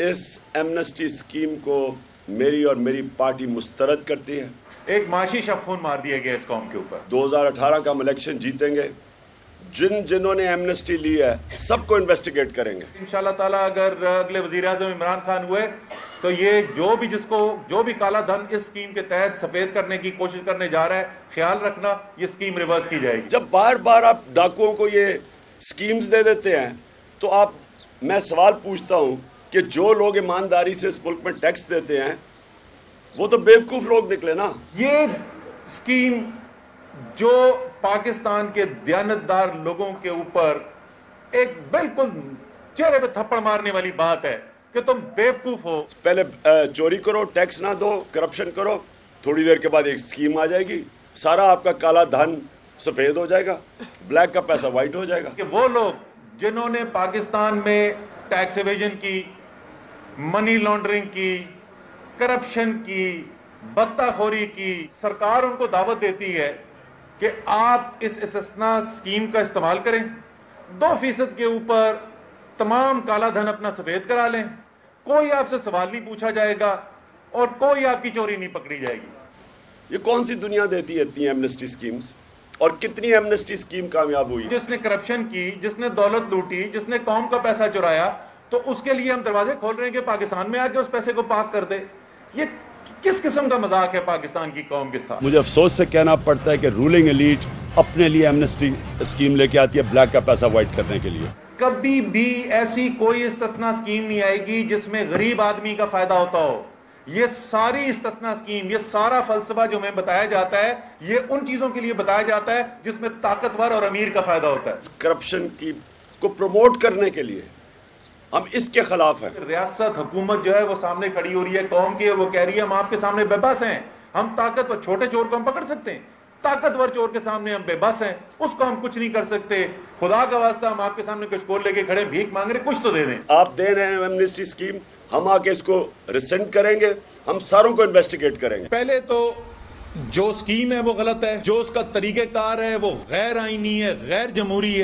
اس Amnesty scheme کو میری اور میری پارٹی مسترد کرتی ہے۔ ایک معاشی شفون مار دیا گیا اس قوم کے اوپر۔ 2018 کا ہم الیکشن جیتیں گے، جنہوں نے ایمنسٹی لی ہے سب کو انویسٹیگیٹ کریں گے انشاءاللہ تعالیٰ۔ اگر اگلے وزیر اعظم عمران خان ہوئے تو یہ جو بھی کالا دھن اس اسکیم کے تحت سفید کرنے کی کوشش کرنے جا رہا ہے، خیال رکھنا یہ اسکیم ریورس کی جائے گی۔ جب بار بار آپ ڈاکوؤں کو یہ اسکیمز دے دیتے ہیں تو میں سوال پوچھتا ہوں کہ جو لوگ ایمانداری سے اس ملک میں ٹیکس دیتے ہیں وہ تو بیوقوف لوگ نکلے نا۔ یہ اسکیم جو پاکستان کے دیانتدار لوگوں کے اوپر ایک بالکل چہرے پہ تھپڑ مارنے والی بات ہے کہ تم بیوقوف ہو۔ پہلے چوری کرو، ٹیکس نہ دو، کرپشن کرو، تھوڑی دیر کے بعد ایک اسکیم آ جائے گی، سارا آپ کا کالا دھن سفید ہو جائے گا، بلیک کا پیسہ وائٹ ہو جائے گا۔ کہ وہ لوگ جنہوں نے پاکستان میں ٹیکس ایویژن کی، منی لانڈرنگ کی، کرپشن کی، بطہ خوری کی، سرکار ان کو دعوت دیتی ہے کہ آپ اس استثناء اسکیم کا استعمال کریں، 2% کے اوپر تمام کالا دھن اپنا سفید کرا لیں، کوئی آپ سے سوال نہیں پوچھا جائے گا اور کوئی آپ کی چوری نہیں پکڑی جائے گی۔ یہ کون سی دنیا دیتی ہے اتنی ایمنسٹی اسکیمز؟ اور کتنی ایمنسٹی اسکیم کامیاب ہوئی؟ جس نے کرپشن کی، جس نے دولت لوٹی، جس نے قوم کا پیسہ چرایا، تو اس کے لیے ہم دروازے کھول رہے ہیں کہ پاکستان میں آ کے اس پیسے کو پاک کر دے۔ یہ کس قسم کا مذاق ہے پاکستان کی قوم کے ساتھ؟ مجھے افسوس سے کہنا پڑتا ہے کہ رولنگ ایلیٹ اپنے لیے ایمنسٹی اسکیم لے کے آتی ہے بلیک کا پیسہ وائٹ کرنے کے لیے۔ کبھی بھی ایسی کوئی استثناء اسکیم نہیں آئے گی جس میں غریب آدمی کا فائدہ ہوتا ہو۔ یہ ساری استثناء اسکیم، یہ سارا فلسفہ جو ہمیں بتایا جاتا ہے، یہ ان چیزوں کے لیے بتایا جاتا ہے جس میں طاقتور اور امیر کا فائدہ ہوتا ہے۔ کرپشن کو پروموٹ کرنے کے لیے ہم اس کے خلاف ہیں۔ ریاست حکومت جو ہے وہ سامنے کھڑی ہو رہی ہے قوم کی، اور وہ کہہ رہی ہے ہم آپ کے سامنے بے بس ہیں، ہم طاقتور چھوٹے چور کو ہم پکڑ سکتے ہیں، طاقتور چور کے سامنے ہم بے بس ہیں، اس کو ہم کچھ نہیں کر سکتے۔ خدا کا واسطہ ہم آپ کے سامنے کشکول لے کے کھڑے بھیک مانگ رہے، کچھ تو دے دیں۔ آپ دے رہے ہیں ایمنسٹی اسکیم، ہم آ کے اس کو ریسنڈ کریں گے، ہم ساروں کو انویسٹیگیٹ کریں گے۔ پہلے تو جو اسکیم ہے وہ غلط ہے، جو اس کا طریقہ کار ہے وہ غیر آئینی ہے، غیر جمہوری ہے۔